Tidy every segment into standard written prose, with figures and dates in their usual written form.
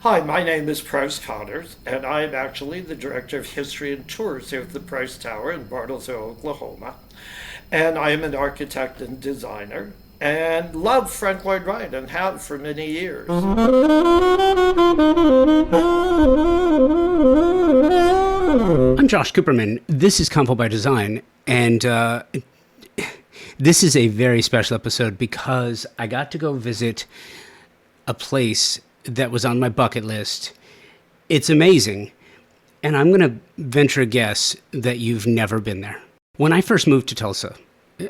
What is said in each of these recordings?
Hi, my name is Price Connors, and I am actually the Director of History and Tours here at the Price Tower in Bartlesville, Oklahoma. And I am an architect and designer and love Frank Lloyd Wright and have for many years. I'm Josh Cooperman. This is Convo by Design, and this is a very special episode because I got to go visit a place that was on my bucket list. It's amazing, and I'm going to venture a guess that you've never been there. When I first moved to Tulsa,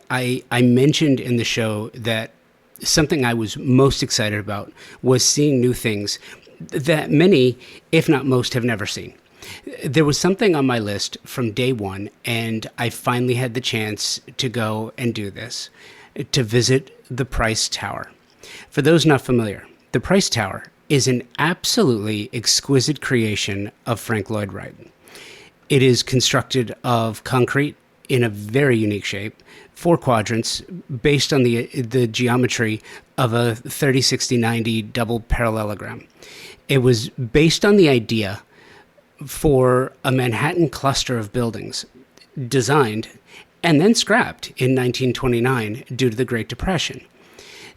I mentioned in the show that something I was most excited about was seeing new things that many, if not most, have never seen. There was something on my list from day one, and I finally had the chance to go and do this, to visit the Price Tower. For those not familiar, the Price Tower is an absolutely exquisite creation of Frank Lloyd Wright. It is constructed of concrete in a very unique shape, 4 quadrants, based on the geometry of a 30-60-90 double parallelogram. It was based on the idea for a Manhattan cluster of buildings, designed and then scrapped in 1929 due to the Great Depression.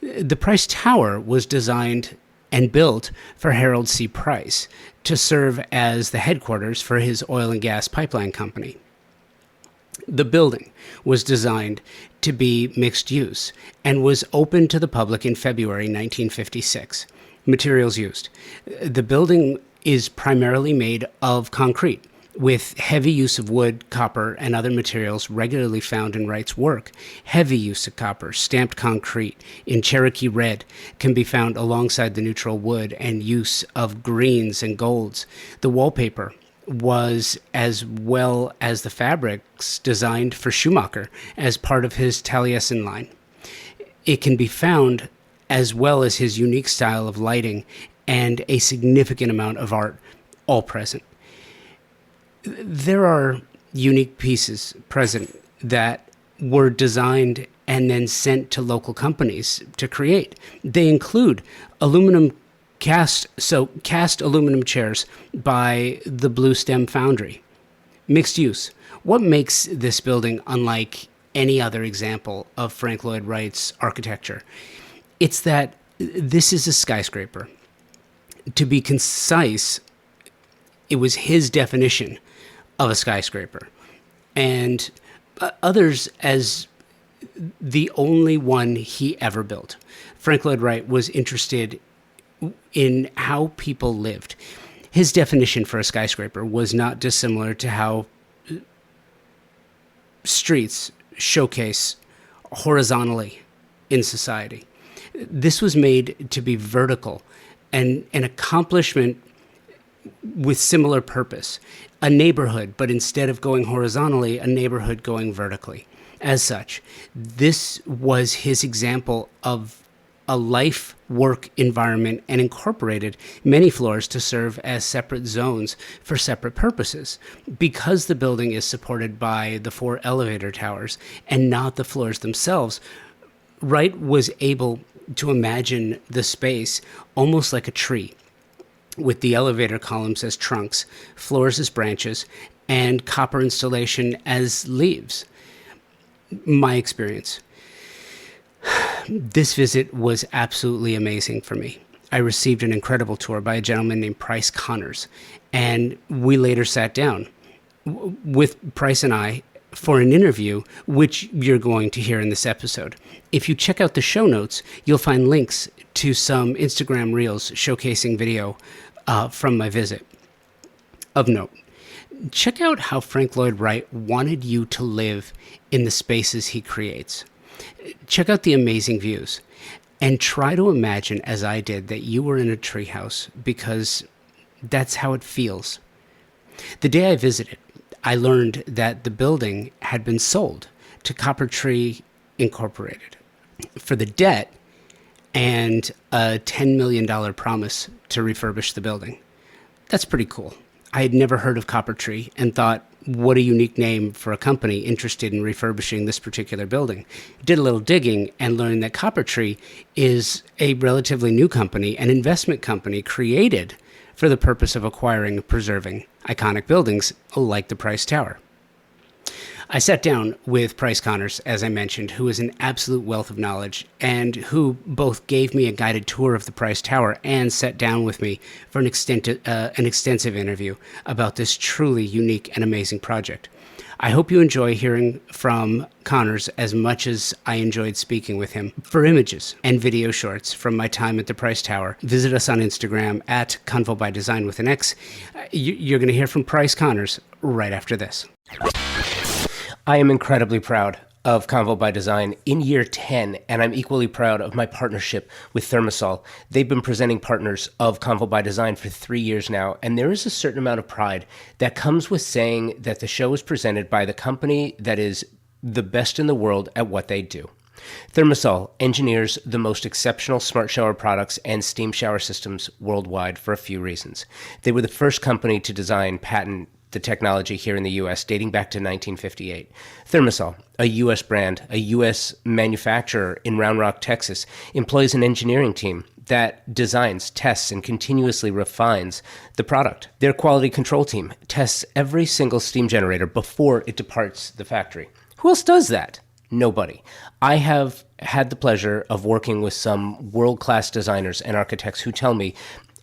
The Price Tower was designed and built for Harold C. Price to serve as the headquarters for his oil and gas pipeline company. The building was designed to be mixed use and was opened to the public in February 1956. Materials used. The building is primarily made of concrete, with heavy use of wood, copper, and other materials regularly found in Wright's work. Heavy use of copper, stamped concrete in Cherokee red can be found alongside the neutral wood, and use of greens and golds. The wallpaper was, as well as the fabrics, designed for Schumacher as part of his Taliesin line. It can be found, as well as his unique style of lighting and a significant amount of art, all present. There are unique pieces present that were designed and then sent to local companies to create. They include cast aluminum chairs by the Blue Stem Foundry. Mixed use. What makes this building unlike any other example of Frank Lloyd Wright's architecture? It's that this is a skyscraper. To be concise, it was his definition of a skyscraper, and others as the only one he ever built. Frank Lloyd Wright was interested in how people lived. His definition for a skyscraper was not dissimilar to how streets showcase horizontally in society. This was made to be vertical, and an accomplishment with similar purpose. A neighborhood, but instead of going horizontally, a neighborhood going vertically. As such, this was his example of a life-work environment and incorporated many floors to serve as separate zones for separate purposes. Because the building is supported by the 4 elevator towers and not the floors themselves, Wright was able to imagine the space almost like a tree, with the elevator columns as trunks, floors as branches, and copper installation as leaves. My experience. This visit was absolutely amazing for me. I received an incredible tour by a gentleman named Price Connors, and we later sat down with Price and I for an interview, which you're going to hear in this episode. If you check out the show notes, you'll find links to some Instagram reels showcasing video from my visit. Of note, check out how Frank Lloyd Wright wanted you to live in the spaces he creates. Check out the amazing views, and try to imagine, as I did, that you were in a treehouse, because that's how it feels. The day I visited, I learned that the building had been sold to Copper Tree Incorporated for the debt and a $10 million promise to refurbish the building. That's pretty cool. I had never heard of Copper Tree and thought, what a unique name for a company interested in refurbishing this particular building. Did a little digging and learned that Copper Tree is a relatively new company, an investment company created for the purpose of acquiring and preserving iconic buildings like the Price Tower. I sat down with Price Connors, as I mentioned, who is an absolute wealth of knowledge and who both gave me a guided tour of the Price Tower and sat down with me for an extensive interview about this truly unique and amazing project. I hope you enjoy hearing from Connors as much as I enjoyed speaking with him. For images and video shorts from my time at the Price Tower, visit us on Instagram at Convo by Design with an X. You're going to hear from Price Connors right after this. I am incredibly proud of Convo by Design in year 10, and I'm equally proud of my partnership with Thermosol. They've been presenting partners of Convo by Design for 3 years now, and there is a certain amount of pride that comes with saying that the show is presented by the company that is the best in the world at what they do. Thermosol engineers the most exceptional smart shower products and steam shower systems worldwide for a few reasons. They were the first company to design, patent, the technology here in the U.S. dating back to 1958. Thermosol, a U.S. brand, a U.S. manufacturer in Round Rock, Texas, employs an engineering team that designs, tests, and continuously refines the product. Their quality control team tests every single steam generator before it departs the factory. Who else does that? Nobody. I have had the pleasure of working with some world-class designers and architects who tell me,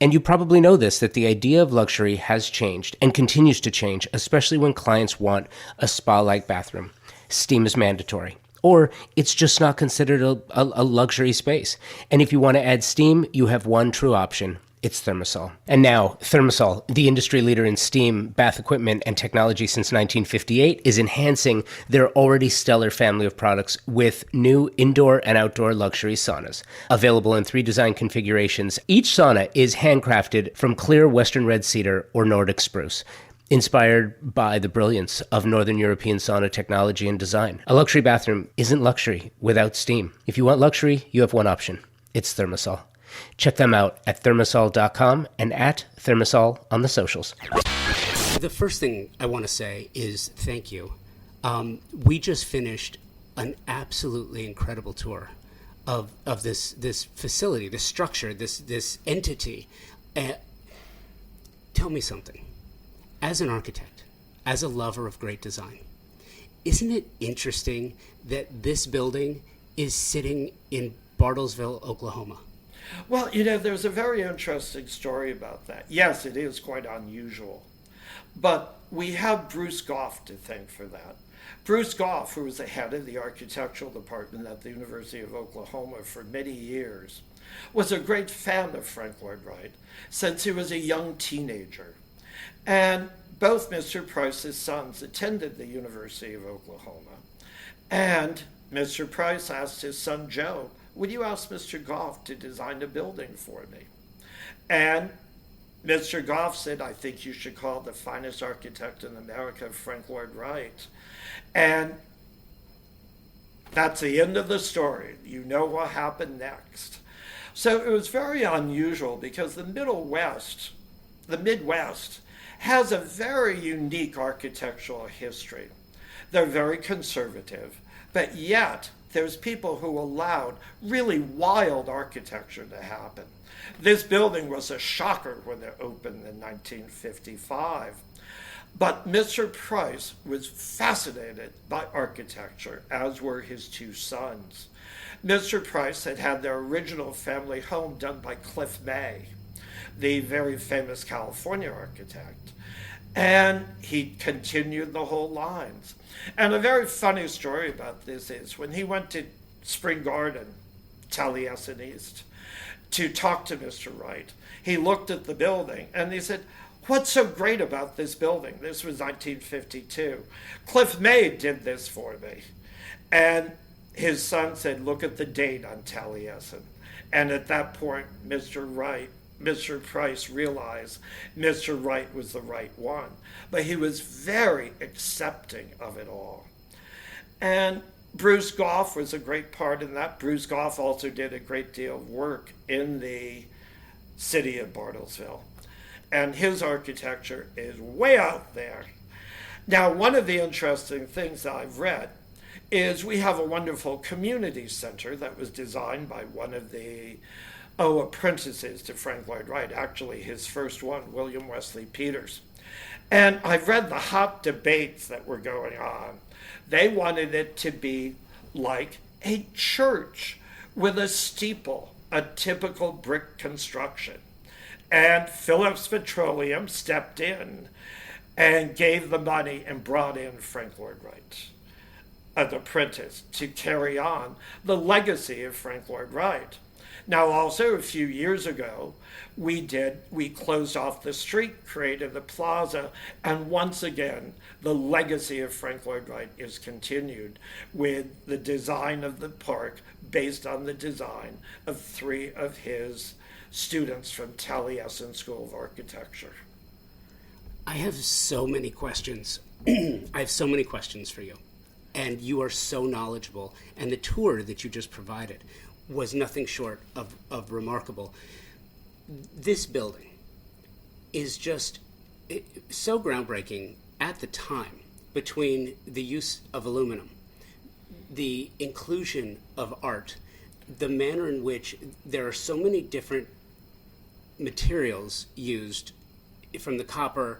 and you probably know this, that the idea of luxury has changed and continues to change, especially when clients want a spa-like bathroom. Steam is mandatory, or it's just not considered a luxury space. And if you want to add steam, you have one true option. It's Thermosol. And now, Thermosol, the industry leader in steam, bath equipment, and technology since 1958, is enhancing their already stellar family of products with new indoor and outdoor luxury saunas. Available in 3 design configurations, each sauna is handcrafted from clear Western red cedar or Nordic spruce, inspired by the brilliance of Northern European sauna technology and design. A luxury bathroom isn't luxury without steam. If you want luxury, you have one option. It's Thermosol. Check them out at thermosol.com and at Thermosol on the socials. The first thing I want to say is thank you. We just finished an absolutely incredible tour of this facility, this structure, this entity. Tell me something. As an architect, as a lover of great design, isn't it interesting that this building is sitting in Bartlesville, Oklahoma? Well, there's a very interesting story about that. Yes, it is quite unusual. But we have Bruce Goff to thank for that. Bruce Goff, who was the head of the architectural department at the University of Oklahoma for many years, was a great fan of Frank Lloyd Wright since he was a young teenager. And both Mr. Price's sons attended the University of Oklahoma. And Mr. Price asked his son Joe, would you ask Mr. Goff to design a building for me? And Mr. Goff said, I think you should call the finest architect in America, Frank Lloyd Wright. And that's the end of the story. You know what happened next. So it was very unusual because the Midwest has a very unique architectural history. They're very conservative, but yet there's people who allowed really wild architecture to happen. This building was a shocker when it opened in 1955. But Mr. Price was fascinated by architecture, as were his 2 sons. Mr. Price had had their original family home done by Cliff May, the very famous California architect. And he continued the whole lines. And a very funny story about this is when he went to Spring Garden, Taliesin East, to talk to Mr. Wright, he looked at the building and he said, what's so great about this building? This was 1952. Cliff May did this for me. And his son said, look at the date on Taliesin. And at that point, Mr. Price realized Mr. Wright was the right one. But he was very accepting of it all. And Bruce Goff was a great part in that. Bruce Goff also did a great deal of work in the city of Bartlesville. And his architecture is way out there. Now, one of the interesting things that I've read is we have a wonderful community center that was designed by one of the apprentices to Frank Lloyd Wright, actually his first one, William Wesley Peters. And I've read the hot debates that were going on. They wanted it to be like a church with a steeple, a typical brick construction. And Phillips Petroleum stepped in and gave the money and brought in Frank Lloyd Wright, an apprentice, to carry on the legacy of Frank Lloyd Wright. Now, also, a few years ago, we closed off the street, created the plaza, and once again, the legacy of Frank Lloyd Wright is continued with the design of the park based on the design of 3 of his students from Taliesin School of Architecture. I have so many questions. I have so many questions for you. And you are so knowledgeable. And the tour that you just provided was nothing short of remarkable. This building is just so groundbreaking at the time, between the use of aluminum, the inclusion of art, the manner in which there are so many different materials used, from the copper,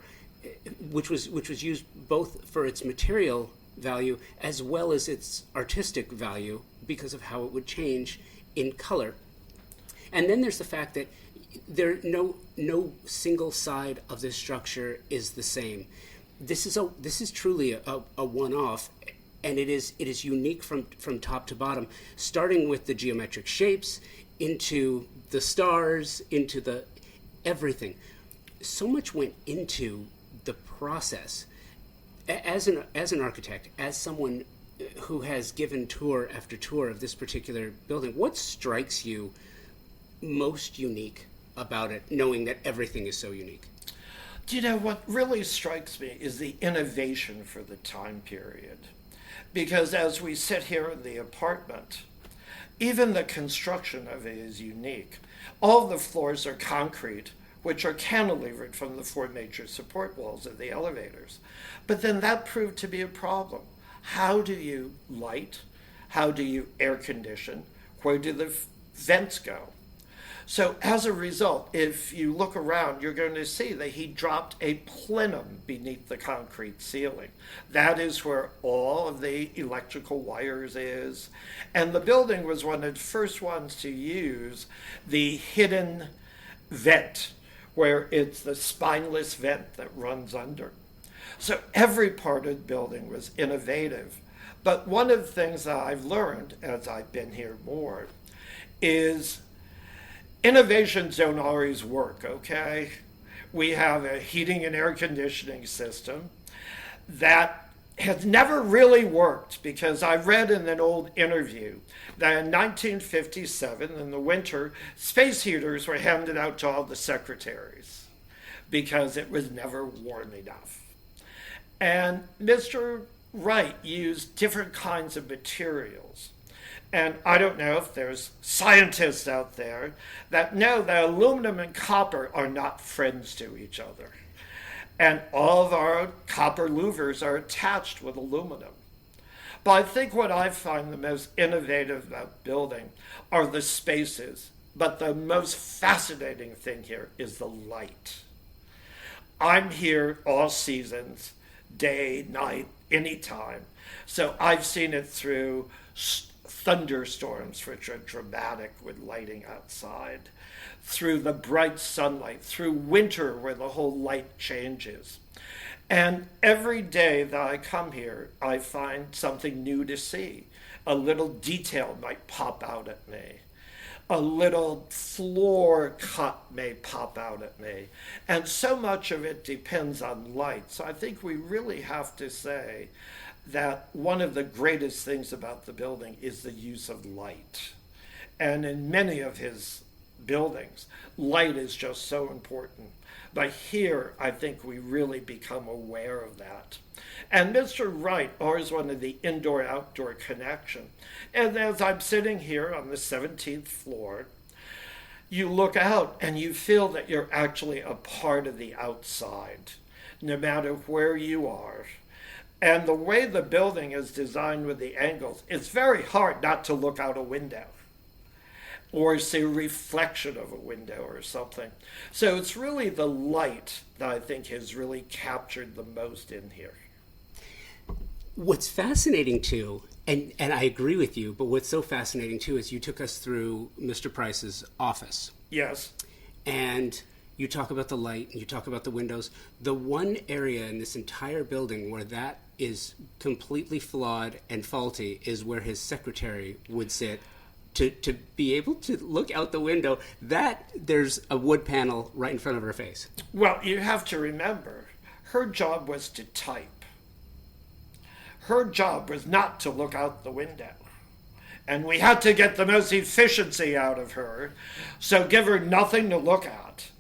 which was used both for its material value as well as its artistic value because of how it would change in color. And then there's the fact that no single side of this structure is the same. This is truly a one-off, and it is unique from top to bottom, starting with the geometric shapes into the stars, into the everything. So much went into the process. As an architect, as someone who has given tour after tour of this particular building, what strikes you most unique about it, knowing that everything is so unique? Do you know what really strikes me is the innovation for the time period? Because as we sit here in the apartment, even the construction of it is unique. All the floors are concrete, which are cantilevered from the 4 major support walls of the elevators. But then that proved to be a problem. How do you light? How do you air condition? Where do the vents go? So as a result, if you look around, you're going to see that he dropped a plenum beneath the concrete ceiling. That is where all of the electrical wires is. And the building was one of the first ones to use the hidden vent, where it's the spineless vent that runs under. So every part of the building was innovative. But one of the things that I've learned as I've been here more is innovations don't always work, okay? We have a heating and air conditioning system that has never really worked, because I read in an old interview that in 1957, in the winter, space heaters were handed out to all the secretaries because it was never warm enough. And Mr. Wright used different kinds of materials. And I don't know if there's scientists out there that know that aluminum and copper are not friends to each other. And all of our copper louvers are attached with aluminum. But I think what I find the most innovative about building are the spaces. But the most fascinating thing here is the light. I'm here all seasons, day, night, anytime. So I've seen it through thunderstorms, which are dramatic with lighting outside, through the bright sunlight, through winter where the whole light changes. And every day that I come here, I find something new to see. A little detail might pop out at me. A little floor cut may pop out at me. And so much of it depends on light. So I think we really have to say that one of the greatest things about the building is the use of light. And in many of his buildings, light is just so important. But here, I think we really become aware of that. And Mr. Wright always wanted the indoor-outdoor connection. And as I'm sitting here on the 17th floor, you look out and you feel that you're actually a part of the outside, no matter where you are. And the way the building is designed with the angles, it's very hard not to look out a window. or see a reflection of a window or something. So it's really the light that I think has really captured the most in here. What's fascinating too, and I agree with you, but what's so fascinating too is you took us through Mr. Price's office. Yes. And you talk about the light, and you talk about the windows. The one area in this entire building where that is completely flawed and faulty is where his secretary would sit to be able to look out the window. That there's a wood panel right in front of her face. Well, you have to remember, her job was to type. Her job was not to look out the window. And we had to get the most efficiency out of her, so give her nothing to look at.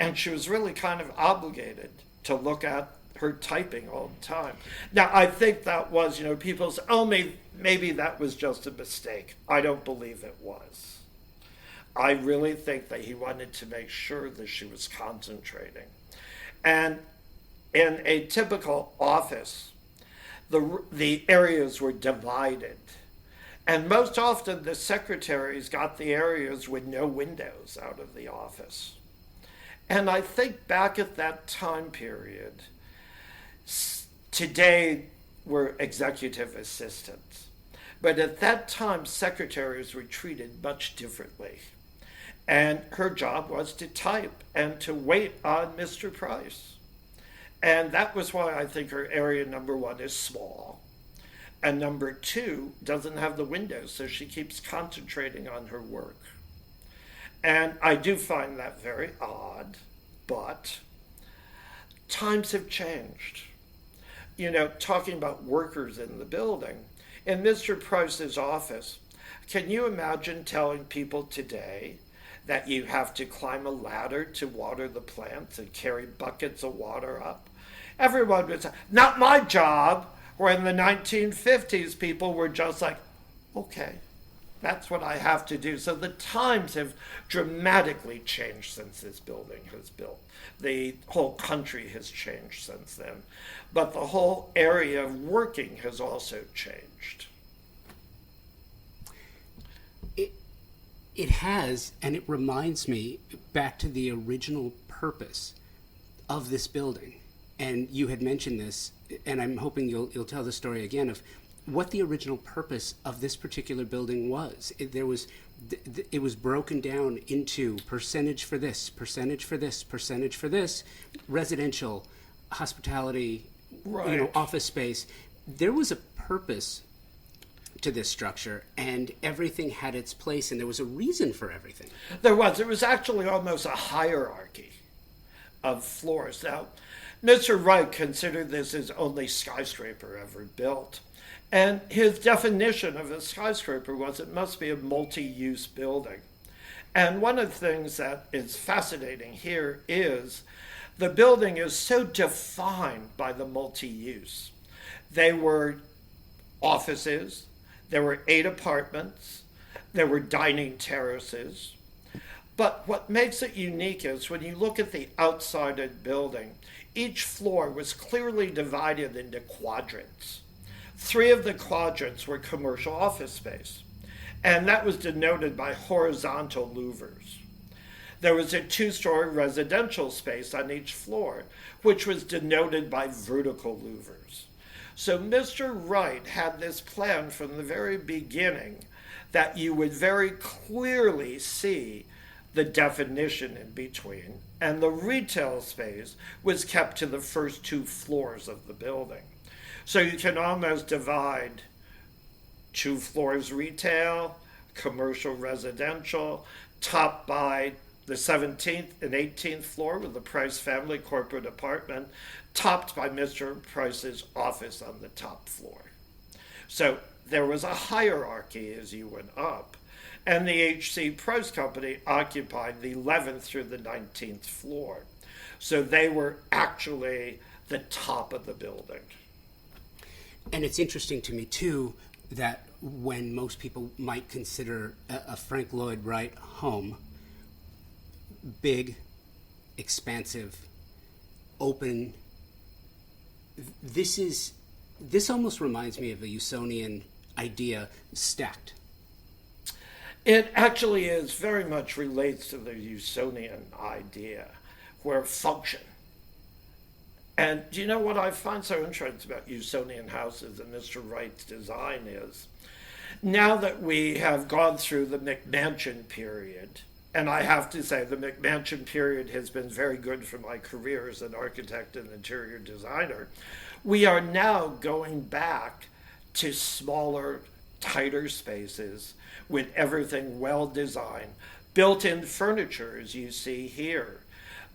And she was really kind of obligated to look at her typing all the time. Now, I think that was, people say, oh, maybe that was just a mistake. I don't believe it was. I really think that he wanted to make sure that she was concentrating. And in a typical office, the areas were divided. And most often the secretaries got the areas with no windows out of the office. And I think back at that time period, today we're executive assistants. But at that time, secretaries were treated much differently. And her job was to type and to wait on Mr. Price. And that was why I think her area number 1 is small. And number 2 doesn't have the windows, so she keeps concentrating on her work. And I do find that very odd, but times have changed. Talking about workers in the building, in Mr. Price's office, can you imagine telling people today that you have to climb a ladder to water the plants and carry buckets of water up? Everyone would say, not my job. Where in the 1950s, people were just like, okay, that's what I have to do. So the times have dramatically changed since this building was built. The whole country has changed since then. But the whole area of working has also changed. It has, and it reminds me back to the original purpose of this building. And you had mentioned this, and I'm hoping you'll tell the story again of what the original purpose of this particular building was. It was broken down into percentage for this, percentage for this, percentage for this, residential, hospitality, right. Office space. There was a purpose to this structure, and everything had its place, and there was a reason for everything. There was. It was actually almost a hierarchy of floors. Now, Mr. Wright considered this his only skyscraper ever built. And his definition of a skyscraper was it must be a multi-use building. And one of the things that is fascinating here is the building is so defined by the multi-use. They were offices, there were 8 apartments, there were dining terraces. But what makes it unique is when you look at the outside of the building, each floor was clearly divided into quadrants. 3 of the quadrants were commercial office space, and that was denoted by horizontal louvers. There was a 2-story residential space on each floor, which was denoted by vertical louvers. So Mr. Wright had this plan from the very beginning that you would very clearly see the definition in between, and the retail space was kept to the first 2 floors of the building. So you can almost divide 2 floors retail, commercial residential, topped by the 17th and 18th floor with the Price family corporate apartment, topped by Mr. Price's office on the top floor. So there was a hierarchy as you went up. And the H.C. Price Company occupied the 11th through the 19th floor. So they were actually the top of the building. And it's interesting to me, too, that when most people might consider a Frank Lloyd Wright home, big, expansive, open, this almost reminds me of a Usonian idea stacked. It actually is very much relates to the Usonian idea, where function. And do you know what I find so interesting about Usonian houses and Mr. Wright's design is, now that we have gone through the McMansion period, and I have to say the McMansion period has been very good for my career as an architect and interior designer, we are now going back to smaller, tighter spaces with everything well designed. Built-in furniture, as you see here.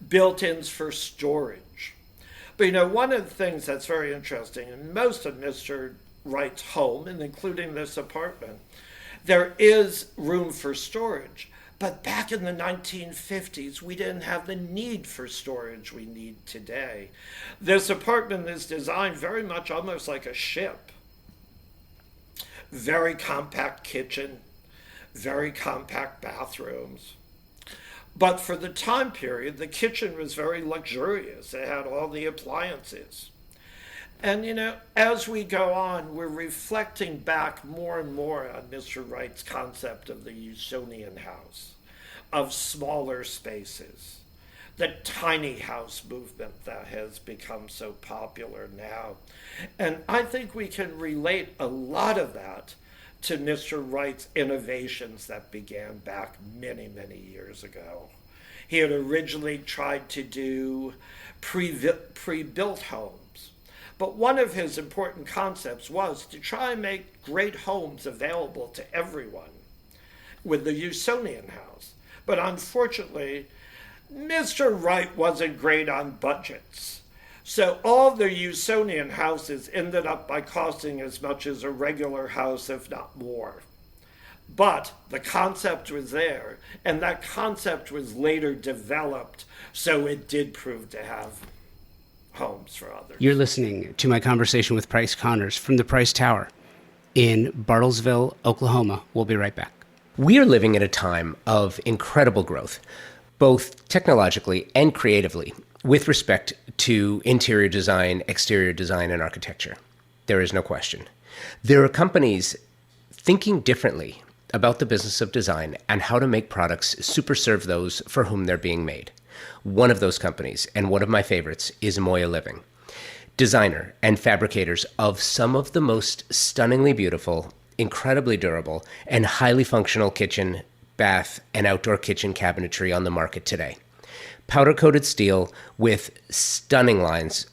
Built-ins for storage. But you know, one of the things that's very interesting, in most of Mr. Wright's home, and including this apartment, there is room for storage. But back in the 1950s, we didn't have the need for storage we need today. This apartment is designed very much almost like a ship. Very compact kitchen, very compact bathrooms. But for the time period, the kitchen was very luxurious. It had all the appliances. And you know, as we go on, we're reflecting back more and more on Mr. Wright's concept of the Usonian house, of smaller spaces, the tiny house movement that has become so popular now. And I think we can relate a lot of that to Mr. Wright's innovations that began back many, many years ago. He had originally tried to do pre-built homes, but one of his important concepts was to try and make great homes available to everyone with the Usonian house. But unfortunately, Mr. Wright wasn't great on budgets. So all the Usonian houses ended up by costing as much as a regular house, if not more. But the concept was there, and that concept was later developed, so it did prove to have homes for others. You're listening to my conversation with Price Connors from the Price Tower in Bartlesville, Oklahoma. We'll be right back. We are living at a time of incredible growth, both technologically and creatively, with respect to interior design, exterior design, and architecture. There is no question. There are companies thinking differently about the business of design and how to make products super serve those for whom they're being made. One of those companies, and one of my favorites, is Moya Living. Designer and fabricators of some of the most stunningly beautiful, incredibly durable, and highly functional kitchen, bath, and outdoor kitchen cabinetry on the market today. Powder-coated steel with stunning lines,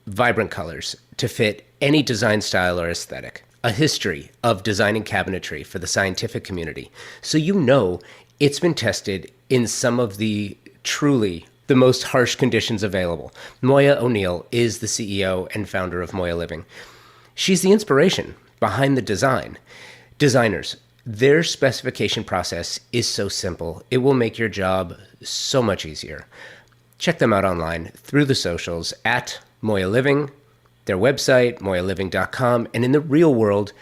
vibrant colors to fit any design style or aesthetic. A history of designing cabinetry for the scientific community, so you know it's been tested in some of the truly the most harsh conditions available. Moya O'Neill is the CEO and founder of Moya Living. She's the inspiration behind the design. Designers, their specification process is so simple. It will make your job so much easier. Check them out online through the socials at Moya Living, their website, moyaliving.com, and in the real world,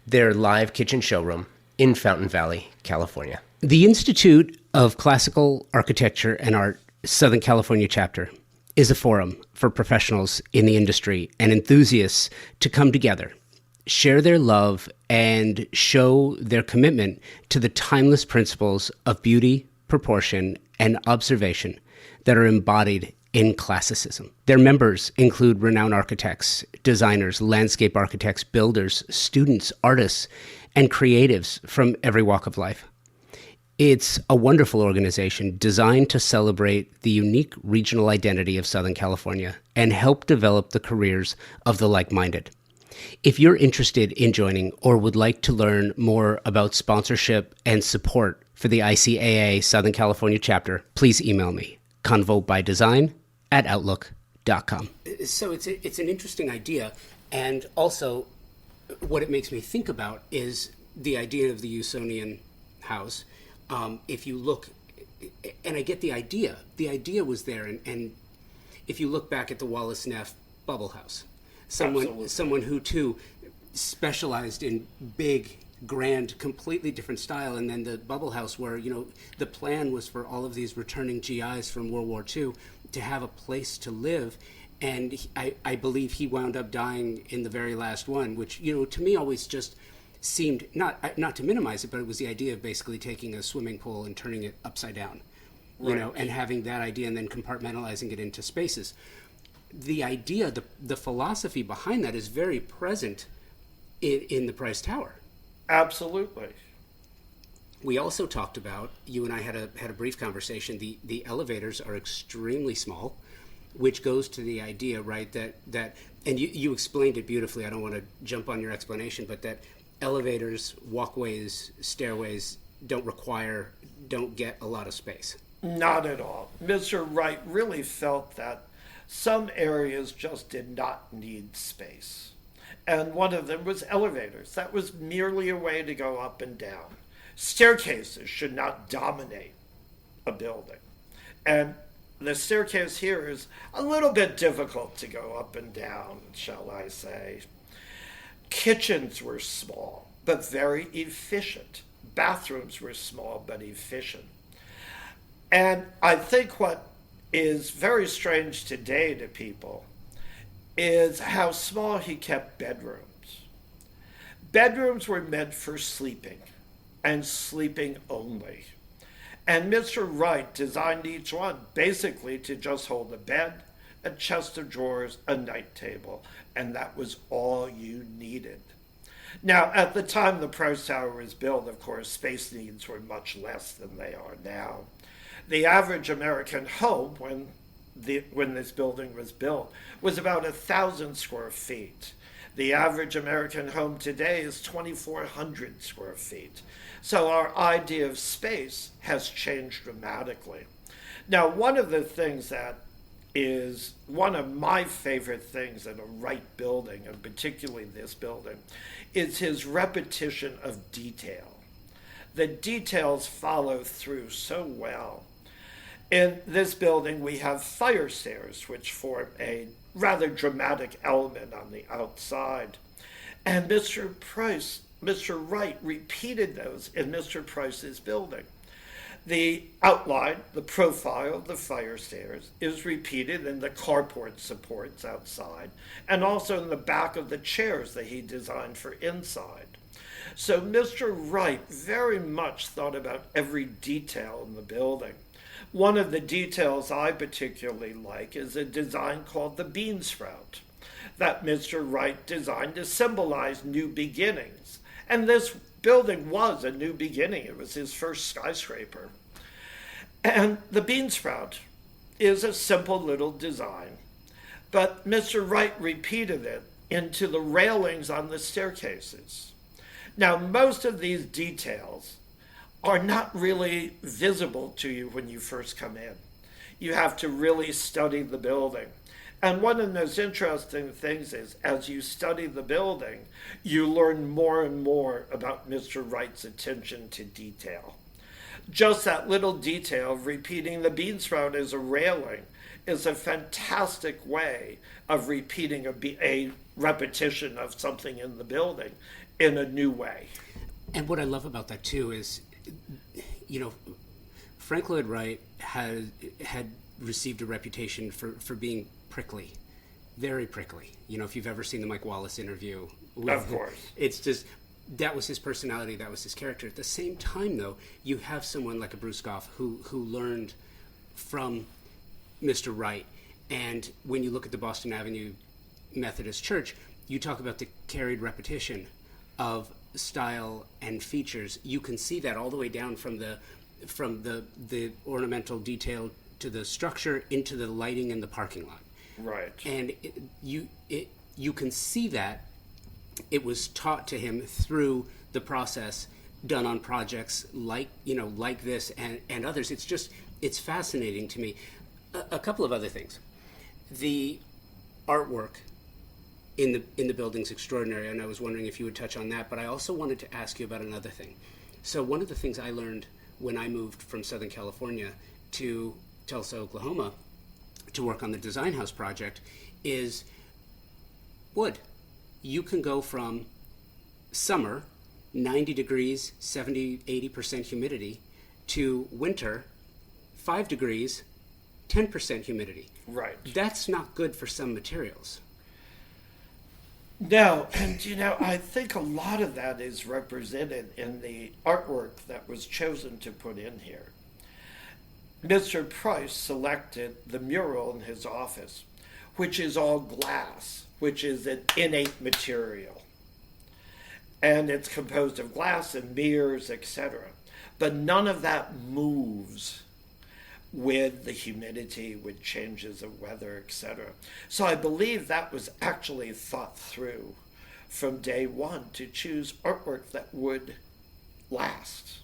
their live kitchen showroom in Fountain Valley, California. The Institute of Classical Architecture and Art Southern California chapter is a forum for professionals in the industry and enthusiasts to come together, share their love, and show their commitment to the timeless principles of beauty, proportion, and observation that are embodied in classicism. Their members include renowned architects, designers, landscape architects, builders, students, artists, and creatives from every walk of life. It's a wonderful organization designed to celebrate the unique regional identity of Southern California and help develop the careers of the like-minded. If you're interested in joining or would like to learn more about sponsorship and support for the ICAA Southern California chapter, please email me, convobydesign@outlook.com. So it's an interesting idea, and also what it makes me think about is the idea of the Usonian house. If you look, and I get the idea was there, and if you look back at the Wallace Neff Bubble House, someone who too specialized in big, grand, completely different style, and then the Bubble House where, you know, the plan was for all of these returning GIs from World War II to have a place to live, and I believe he wound up dying in the very last one, which, you know, to me always just seemed not to minimize it, but it was the idea of basically taking a swimming pool and turning it upside down, you know, and having that idea and then compartmentalizing it into spaces. The idea, the philosophy behind that is very present in the Price Tower. Absolutely. We also talked about, you and I had a brief conversation, the elevators are extremely small, which goes to the idea, right, that and you explained it beautifully, I don't want to jump on your explanation, but that elevators, walkways, stairways don't get a lot of space. Not at all. Mr. Wright really felt that some areas just did not need space. And one of them was elevators. That was merely a way to go up and down. Staircases should not dominate a building. And the staircase here is a little bit difficult to go up and down, shall I say. Kitchens were small, but very efficient. Bathrooms were small, but efficient. And I think what is very strange today to people is how small he kept bedrooms. Bedrooms were meant for sleeping, and sleeping only. And Mr. Wright designed each one basically to just hold a bed, a chest of drawers, a night table, and that was all you needed. Now, at the time the Price Tower was built, of course, space needs were much less than they are now. The average American home, when this building was built, was about 1,000 square feet. The average American home today is 2,400 square feet. So our idea of space has changed dramatically. Now, one of the things that is one of my favorite things in a Wright building, and particularly this building, is his repetition of detail. The details follow through so well. In this building, we have fire stairs, which form a rather dramatic element on the outside. And Mr. Wright repeated those in Mr. Price's building. The outline, the profile of the fire stairs is repeated in the carport supports outside and also in the back of the chairs that he designed for inside. So Mr. Wright very much thought about every detail in the building. One of the details I particularly like is a design called the bean sprout that Mr. Wright designed to symbolize new beginnings. And this building was a new beginning. It was his first skyscraper. And the bean sprout is a simple little design, but Mr. Wright repeated it into the railings on the staircases. Now, most of these details are not really visible to you when you first come in. You have to really study the building. And one of the most interesting things is, as you study the building, you learn more and more about Mr. Wright's attention to detail. Just that little detail of repeating the bean sprout as a railing is a fantastic way of repeating a repetition of something in the building in a new way. And what I love about that, too, is, you know, Frank Lloyd Wright had received a reputation for being prickly, very prickly. You know, if you've ever seen the Mike Wallace interview. Of course. It's just, that was his personality, that was his character. At the same time, though, you have someone like a Bruce Goff who learned from Mr. Wright. And when you look at the Boston Avenue Methodist Church, you talk about the carried repetition of style and features. You can see that all the way down from the ornamental detail to the structure into the lighting in the parking lot. Right. And you can see that it was taught to him through the process done on projects like this and others. It's fascinating to me. A couple of other things. The artwork in the building's extraordinary, and I was wondering if you would touch on that, but I also wanted to ask you about another thing. So one of the things I learned when I moved from Southern California to Tulsa, Oklahoma, to work on the Design House project is wood. You can go from summer, 90 degrees, 70, 80% humidity, to winter, 5 degrees, 10% humidity. Right. That's not good for some materials. No, and I think a lot of that is represented in the artwork that was chosen to put in here. Mr. Price selected the mural in his office, which is all glass, which is an innate material. And it's composed of glass and mirrors, etc. But none of that moves with the humidity, with changes of weather, etc. So I believe that was actually thought through from day one to choose artwork that would last.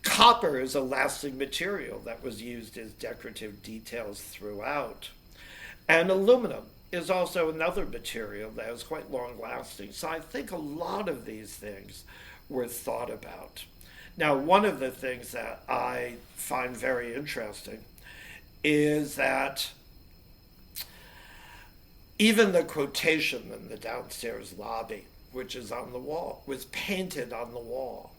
Copper is a lasting material that was used as decorative details throughout. And aluminum is also another material that is quite long lasting. So I think a lot of these things were thought about. Now, one of the things that I find very interesting is that even the quotation in the downstairs lobby, which is on the wall, was painted on the wall.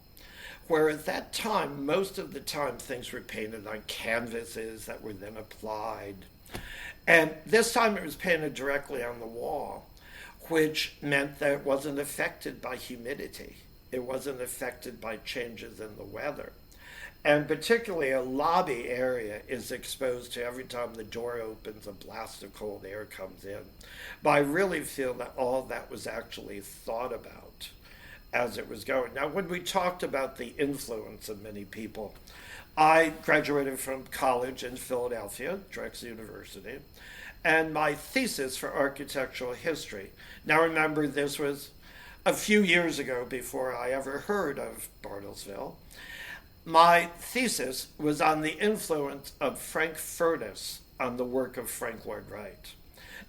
Where at that time, most of the time, things were painted on canvases that were then applied. And this time it was painted directly on the wall, which meant that it wasn't affected by humidity. It wasn't affected by changes in the weather. And particularly a lobby area is exposed to every time the door opens, a blast of cold air comes in. But I really feel that all of that was actually thought about as it was going. Now, when we talked about the influence of many people, I graduated from college in Philadelphia, Drexel University, and my thesis for architectural history. Now, remember, this was a few years ago before I ever heard of Bartlesville. My thesis was on the influence of Frank Furness on the work of Frank Lloyd Wright.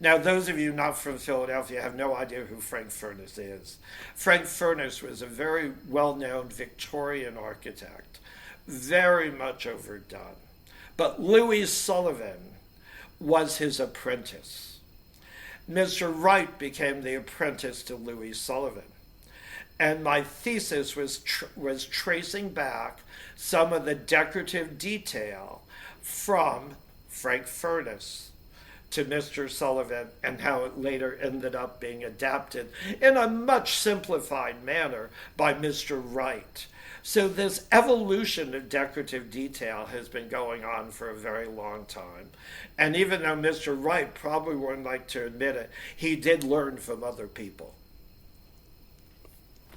Now, those of you not from Philadelphia have no idea who Frank Furness is. Frank Furness was a very well-known Victorian architect, very much overdone. But Louis Sullivan was his apprentice. Mr. Wright became the apprentice to Louis Sullivan. And my thesis was tracing back some of the decorative detail from Frank Furness to Mr. Sullivan and how it later ended up being adapted in a much simplified manner by Mr. Wright. So this evolution of decorative detail has been going on for a very long time. And even though Mr. Wright probably wouldn't like to admit it, he did learn from other people.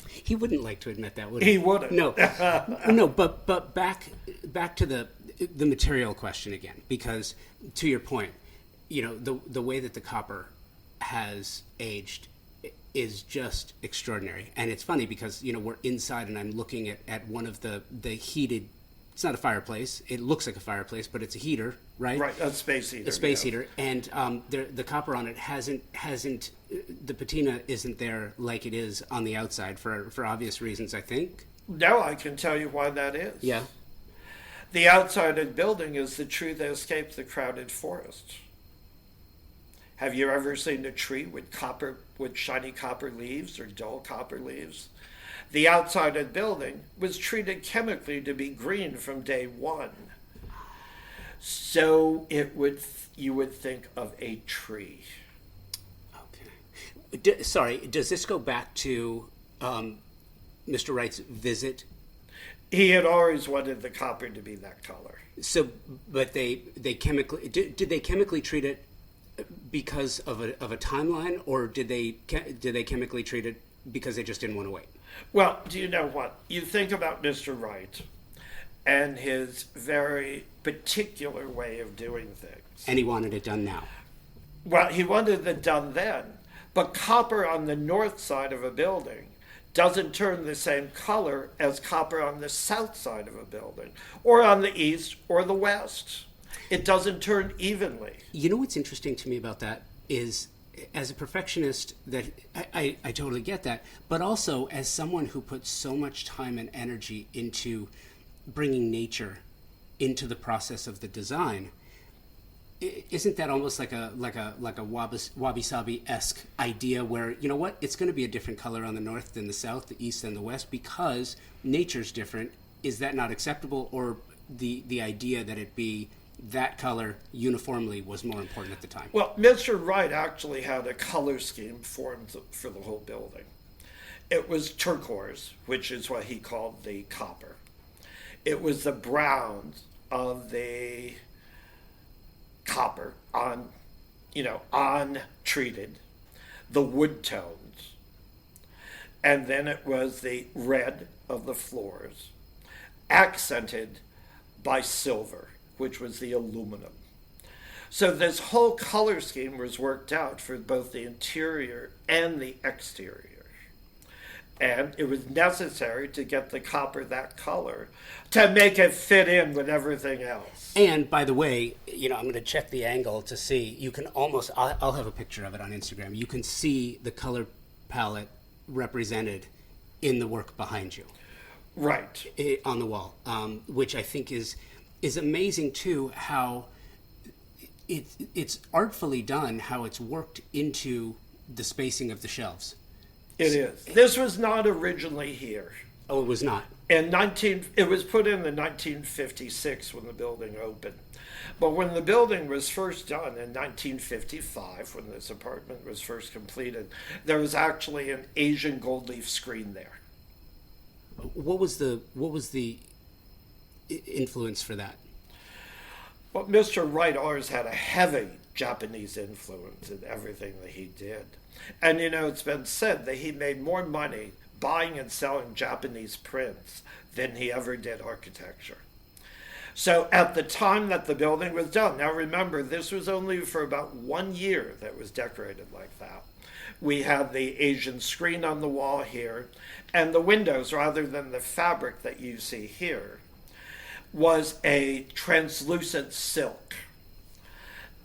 He wouldn't like to admit that, would he? He wouldn't. No, no. But back to the material question again, because to your point, the way that the copper has aged is just extraordinary. And it's funny because we're inside and I'm looking at one of the heated. It's not a fireplace. It looks like a fireplace, but it's a heater, right? Right, a space heater. A space heater, and the copper on it hasn't the patina isn't there like it is on the outside for obvious reasons, I think. No, I can tell you why that is. Yeah. The outside of the building is the tree that escaped the crowded forest. Have you ever seen a tree with shiny copper leaves or dull copper leaves? The outside of the building was treated chemically to be green from day one. So you would think of a tree. Okay. Sorry, does this go back to Mr. Wright's visit? He had always wanted the copper to be that color. So, but they chemically did they chemically treat it because of a timeline, or did they chemically treat it because they just didn't want to wait? Well, do you know what? You think about Mr. Wright and his very particular way of doing things. And he wanted it done now. Well, he wanted it done then, but copper on the north side of a building doesn't turn the same color as copper on the south side of a building, or on the east or the west. It doesn't turn evenly. You know what's interesting to me about that is, as a perfectionist, that I totally get that, but also as someone who puts so much time and energy into bringing nature into the process of the design, isn't that almost like a wabi-sabi-esque idea where, you know what, it's going to be a different color on the north than the south, the east than the west, because nature's different? Is that not acceptable? Or the idea that it be that color uniformly was more important at the time. Well, Mr. Wright actually had a color scheme formed for the whole building. It was turquoise, which is what he called the copper. It was the browns of the copper untreated, the wood tones, and then it was the red of the floors, accented by silver, which was the aluminum. So this whole color scheme was worked out for both the interior and the exterior. And it was necessary to get the copper that color to make it fit in with everything else. And by the way, I'm going to check the angle to see. You can almost, I'll have a picture of it on Instagram. You can see the color palette represented in the work behind you. Right. On the wall, which I think is amazing too, how it's artfully done, how it's worked into the spacing of the shelves. It is. This was not originally here. Oh, it was not. It was put in 1956 when the building opened. But when the building was first done in 1955, when this apartment was first completed, there was actually an Asian gold leaf screen there. What was the influence for that? Well, Mr. Wright always had a heavy Japanese influence in everything that he did. And it's been said that he made more money buying and selling Japanese prints than he ever did architecture. So at the time that the building was done, now remember, this was only for about 1 year that it was decorated like that. We had the Asian screen on the wall here, and the windows, rather than the fabric that you see here, was a translucent silk.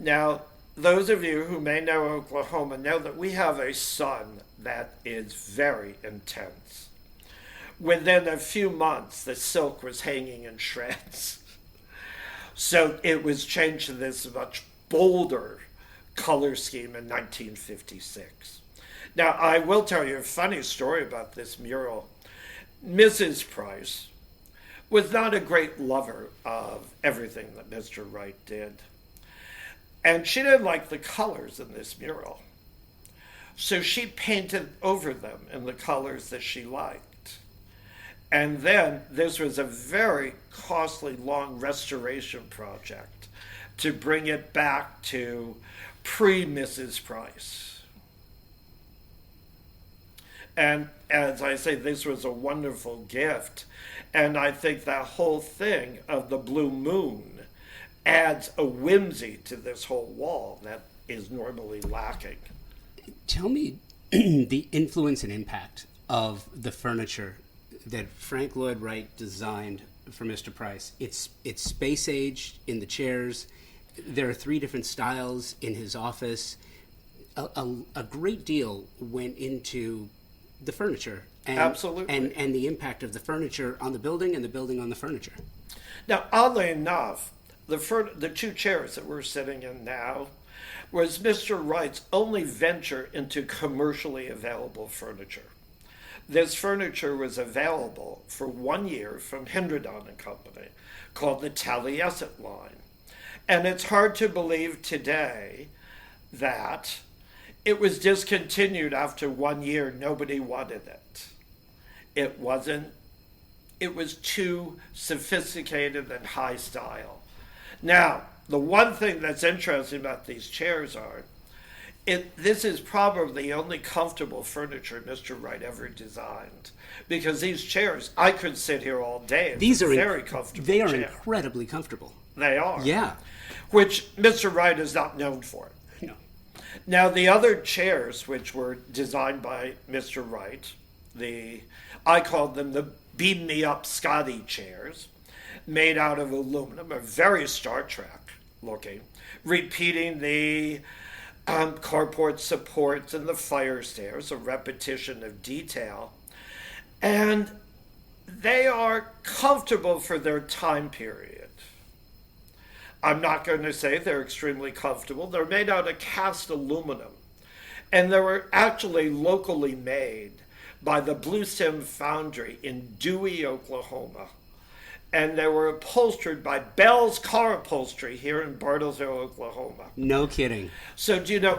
Now, those of you who may know Oklahoma know that we have a sun that is very intense. Within a few months, the silk was hanging in shreds. So it was changed to this much bolder color scheme in 1956. Now, I will tell you a funny story about this mural. Mrs. Price was not a great lover of everything that Mr. Wright did. And she didn't like the colors in this mural. So she painted over them in the colors that she liked. And then this was a very costly, long restoration project to bring it back to pre-Mrs. Price. And as I say, this was a wonderful gift. And I think that whole thing of the blue moon adds a whimsy to this whole wall that is normally lacking. Tell me the influence and impact of the furniture that Frank Lloyd Wright designed for Mr. Price. It's space age in the chairs. There are 3 different styles in his office. A great deal went into the furniture. Absolutely. And the impact of the furniture on the building and the building on the furniture. Now, oddly enough, the 2 chairs that we're sitting in now was Mr. Wright's only venture into commercially available furniture. This furniture was available for 1 year from Hindredon and Company, called the Taliesin line. And it's hard to believe today that it was discontinued after 1 year. Nobody wanted it. It was too sophisticated and high style. Now, the one thing that's interesting about these chairs are, this is probably the only comfortable furniture Mr. Wright ever designed. Because these chairs, I could sit here all day. These are very comfortable. They are chair. incredibly comfortable. They are. Yeah. Which Mr. Wright is not known for. No. Now, the other chairs, which were designed by Mr. Wright, I called them the Beam Me Up Scotty chairs, made out of aluminum, are very Star Trek looking, repeating the carport supports and the fire stairs, a repetition of detail. And they are comfortable for their time period. I'm not going to say they're extremely comfortable. They're made out of cast aluminum. And they were actually locally made by the Blue Sim Foundry in Dewey, Oklahoma. and they were upholstered by Bell's Car Upholstery here in Bartlesville, Oklahoma. No kidding. So do you know,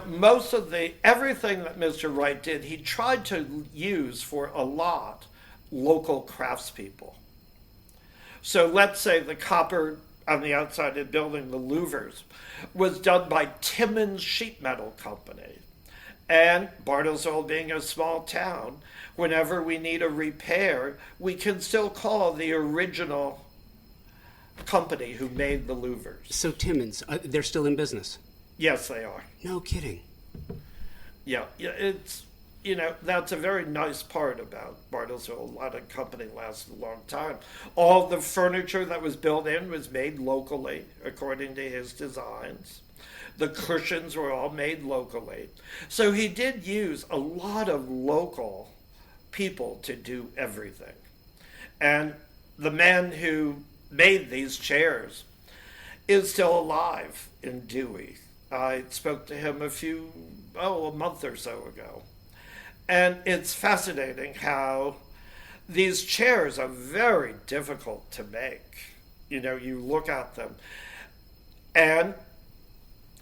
everything that Mr. Wright did, he tried to use for a lot local craftspeople. So let's say the copper on the outside of the building, the louvers, was done by Timmins Sheet Metal Company. And Bartlesville being a small town, whenever we need a repair, we can still call the original company who made the louvers. So Timmins, they're still in business? Yes, they are. No kidding. Yeah, it's, that's a very nice part about Bartlesville. A lot of company lasted a long time. All the furniture that was built in was made locally, according to his designs. The cushions were all made locally. So he did use a lot of local people to do everything. And the man who made these chairs is still alive in Dewey. I spoke to him a month or so ago. And it's fascinating how these chairs are very difficult to make. You look at them, and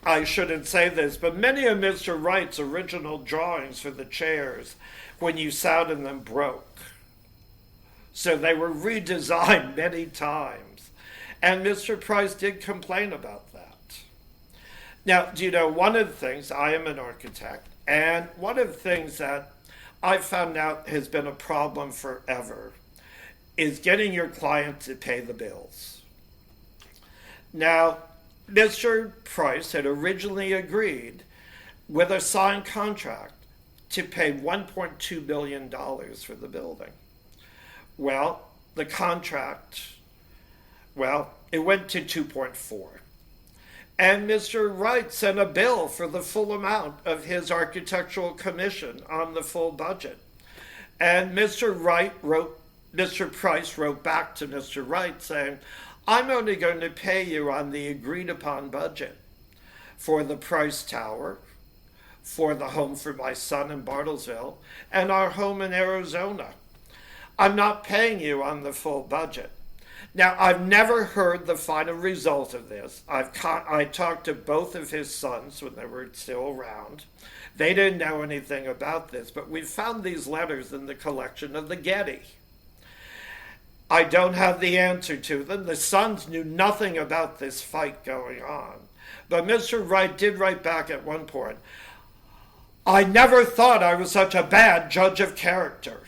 I shouldn't say this, but many of Mr. Wright's original drawings for the chairs, when you sat in them, broke. So they were redesigned many times. And Mr. Price did complain about that. Now, do you know, one of the things, I am an architect, and one of the things that I found out has been a problem forever is getting your client to pay the bills. Now, Mr. Price had originally agreed with a signed contract to pay $1.2 billion for the building. Well, the contract, it went to 2.4. And Mr. Wright sent a bill for the full amount of his architectural commission on the full budget. And Mr. Price wrote back to Mr. Wright saying, I'm only going to pay you on the agreed upon budget for the Price Tower, for the home for my son in Bartlesville, and our home in Arizona. I'm not paying you on the full budget. Now, I've never heard the final result of this. I talked to both of his sons when they were still around. They didn't know anything about this, but we found these letters in the collection of the Getty. I don't have the answer to them. The sons knew nothing about this fight going on. But Mr. Wright did write back at one point, I never thought I was such a bad judge of character.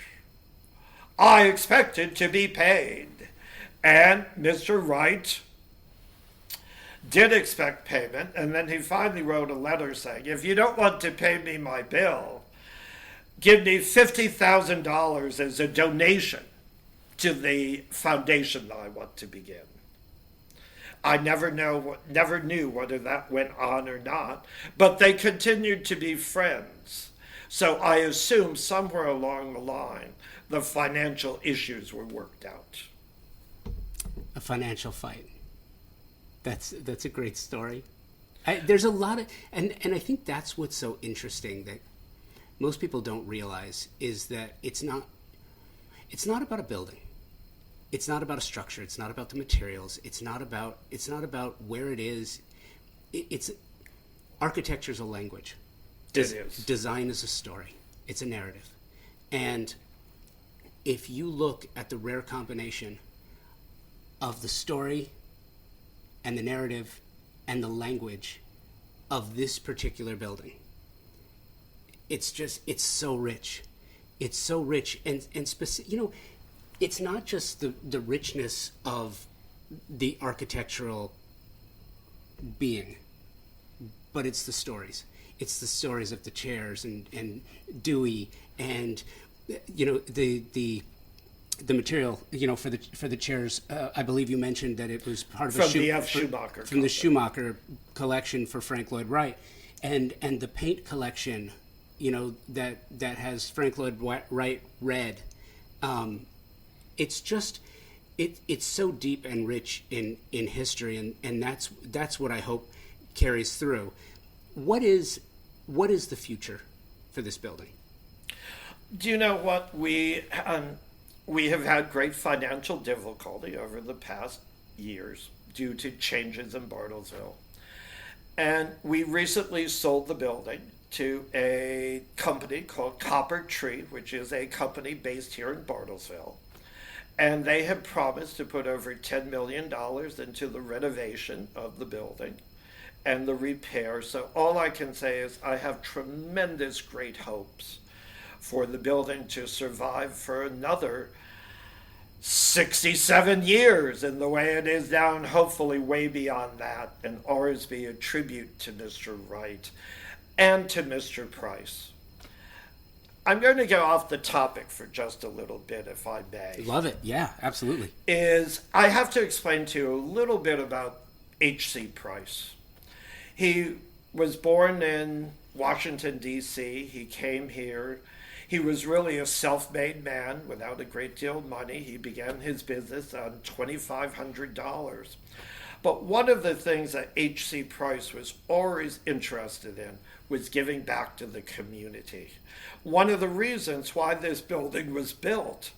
I expected to be paid. And Mr. Wright did expect payment, and then he finally wrote a letter saying, if you don't want to pay me my bill, give me $50,000 as a donation to the foundation that I want to begin. I never knew whether that went on or not, but they continued to be friends. So I assume somewhere along the line, the financial issues were worked out. A financial fight. That's a great story. There's a lot of, and I think that's what's so interesting that most people don't realize is that it's not about a building. It's not about a structure. It's not about the materials. It's not about where it is. It's architecture's a language. It is. Design is a story. It's a narrative. And if you look at the rare combination of the story and the narrative and the language of this particular building, it's so rich. It's so rich and specific. It's not just the richness of the architectural being, but it's the stories. It's the stories of the chairs and Dewey and the material for the chairs. I believe you mentioned that it was part of from the Schumacher collection for Frank Lloyd Wright, and the paint collection, that has Frank Lloyd Wright red. It's just it's so deep and rich in history, and that's what I hope carries through. What is the future for this building? Do you know what we have had great financial difficulty over the past years due to changes in Bartlesville. And we recently sold the building to a company called Copper Tree, which is a company based here in Bartlesville. And they have promised to put over $10 million into the renovation of the building and the repair. So all I can say is I have tremendous great hopes for the building to survive for another 67 years in the way it is now, and hopefully way beyond that, and ours be a tribute to Mr. Wright and to Mr. Price. I'm going to go off the topic for just a little bit, if I may. Love it. Yeah, absolutely. I have to explain to you a little bit about H.C. Price. He was born in Washington, D.C. He came here. He was really a self-made man without a great deal of money. He began his business on $2,500. But one of the things that H.C. Price was always interested in was giving back to the community. One of the reasons why this building was built,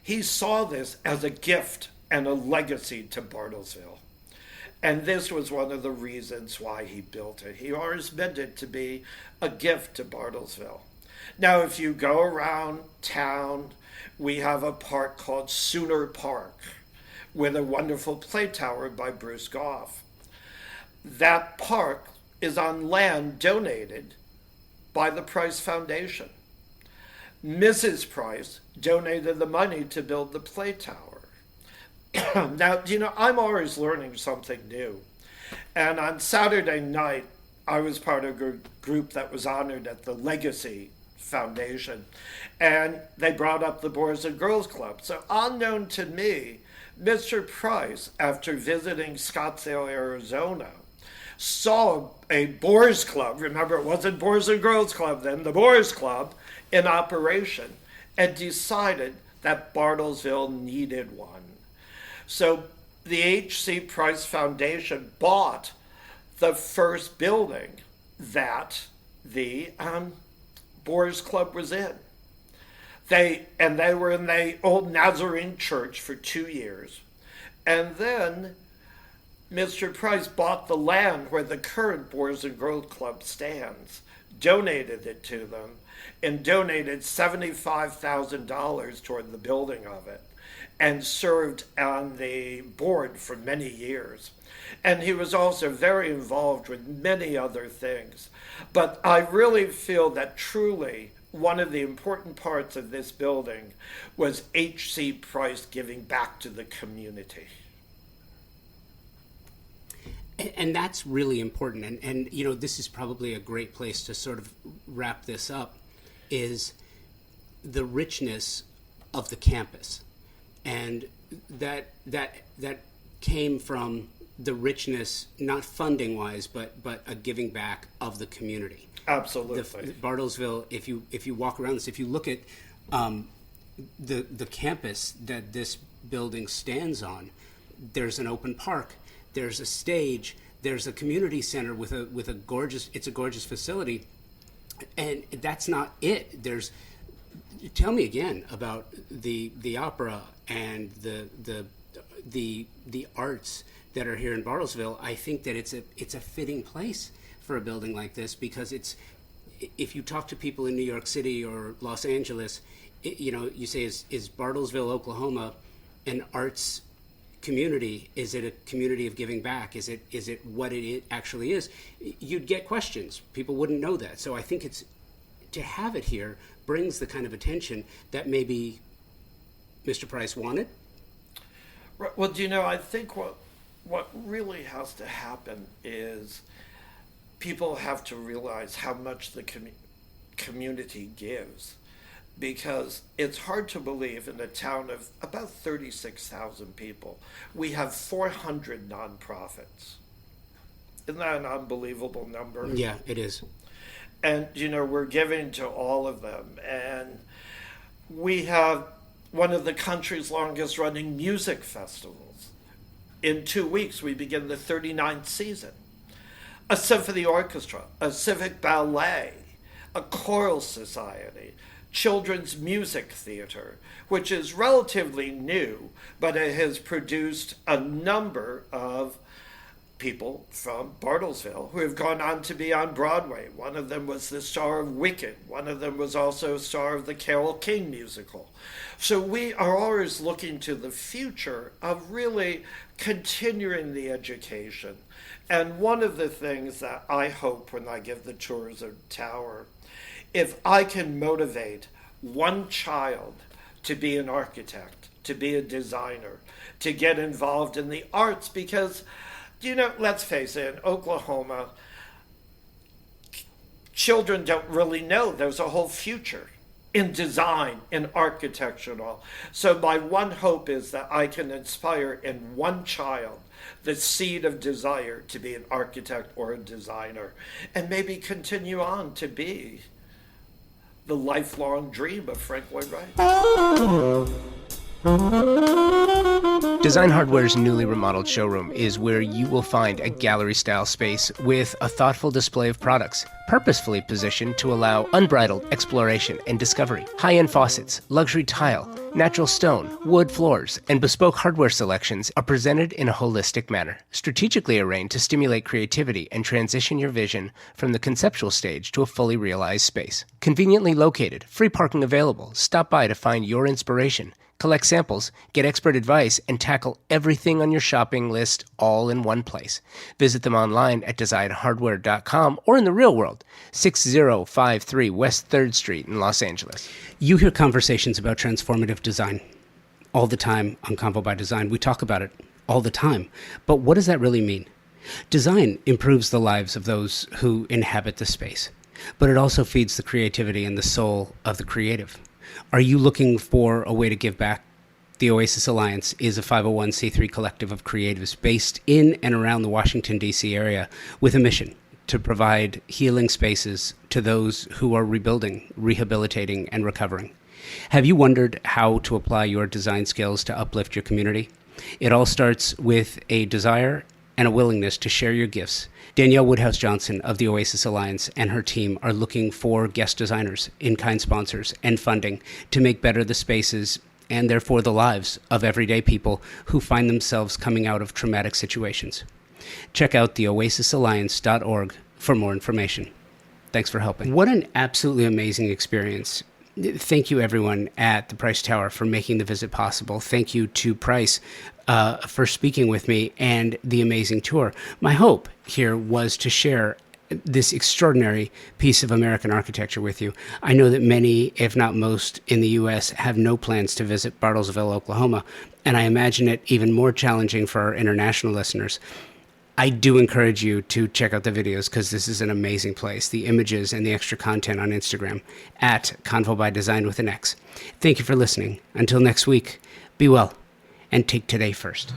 he saw this as a gift and a legacy to Bartlesville. And this was one of the reasons why he built it. He always meant it to be a gift to Bartlesville. Now, if you go around town, we have a park called Sooner Park with a wonderful play tower by Bruce Goff. That park is on land donated by the Price Foundation. Mrs. Price donated the money to build the play tower. Now, I'm always learning something new. And on Saturday night, I was part of a group that was honored at the Legacy Foundation. And they brought up the Boys and Girls Club. So unknown to me, Mr. Price, after visiting Scottsdale, Arizona, saw a Boys Club, remember it wasn't Boys and Girls Club then, the Boys Club, in operation, and decided that Bartlesville needed one. So the H.C. Price Foundation bought the first building that the Boys Club was in. They were in the old Nazarene church for 2 years. And then Mr. Price bought the land where the current Boys and Girls Club stands, donated it to them, and donated $75,000 toward the building of it, and served on the board for many years. And he was also very involved with many other things. But I really feel that truly one of the important parts of this building was H.C. Price giving back to the community. And that's really important. And this is probably a great place to sort of wrap this up, is the richness of the campus. And that came from the richness, not funding wise, but a giving back of the community. Absolutely. Bartlesville, if you walk around this, if you look at the campus that this building stands on, there's an open park, there's a stage, there's a community center with a gorgeous facility, and that's not it. Tell me again about the opera and the arts that are here in Bartlesville. I think that it's a fitting place for a building like this, because if you talk to people in New York City or Los Angeles, you say, is Bartlesville, Oklahoma, an arts community? Is it a community of giving back? Is it what it actually is? You'd get questions. People wouldn't know that. So I think to have it here brings the kind of attention that maybe Mr. Price wanted. Well, I think what really has to happen is people have to realize how much the community gives, because it's hard to believe in a town of about 36,000 people, we have 400 nonprofits. Isn't that an unbelievable number? Yeah, it is. And, we're giving to all of them. And we have one of the country's longest running music festivals. In 2 weeks, we begin the 39th season. A symphony orchestra, a civic ballet, a choral society, children's music theater, which is relatively new, but it has produced a number of people from Bartlesville who have gone on to be on Broadway. One of them was the star of Wicked. One of them was also a star of the Carole King musical. So we are always looking to the future of really continuing the education. And one of the things that I hope when I give the tours of Tower, if I can motivate one child to be an architect, to be a designer, to get involved in the arts, because let's face it, in Oklahoma, children don't really know there's a whole future in design, in architecture and all. So my one hope is that I can inspire in one child the seed of desire to be an architect or a designer, and maybe continue on to be the lifelong dream of Frank Lloyd Wright. Design Hardware's newly remodeled showroom is where you will find a gallery-style space with a thoughtful display of products, purposefully positioned to allow unbridled exploration and discovery. High-end faucets, luxury tile, natural stone, wood floors, and bespoke hardware selections are presented in a holistic manner, strategically arranged to stimulate creativity and transition your vision from the conceptual stage to a fully realized space. Conveniently located, free parking available. Stop by to find your inspiration. Collect samples, get expert advice, and tackle everything on your shopping list all in one place. Visit them online at designhardware.com or in the real world, 6053 West 3rd Street in Los Angeles. You hear conversations about transformative design all the time on Convo by Design. We talk about it all the time. But what does that really mean? Design improves the lives of those who inhabit the space, but it also feeds the creativity and the soul of the creative. Are you looking for a way to give back? The Oasis Alliance is a 501c3 collective of creatives based in and around the Washington, D.C. area with a mission to provide healing spaces to those who are rebuilding, rehabilitating, and recovering. Have you wondered how to apply your design skills to uplift your community? It all starts with a desire and a willingness to share your gifts. Danielle Woodhouse Johnson of the Oasis Alliance and her team are looking for guest designers, in-kind sponsors, and funding to make better the spaces and therefore the lives of everyday people who find themselves coming out of traumatic situations. Check out theoasisalliance.org for more information. Thanks for helping. What an absolutely amazing experience. Thank you, everyone at the Price Tower, for making the visit possible. Thank you to Price for speaking with me and the amazing tour. My hope here was to share this extraordinary piece of American architecture with you. I know that many, if not most, in the U.S. have no plans to visit Bartlesville, Oklahoma, and I imagine it even more challenging for our international listeners. I do encourage you to check out the videos because this is an amazing place. The images and the extra content on Instagram at Convo by Design with an X. Thank you for listening. Until next week, be well and take today first.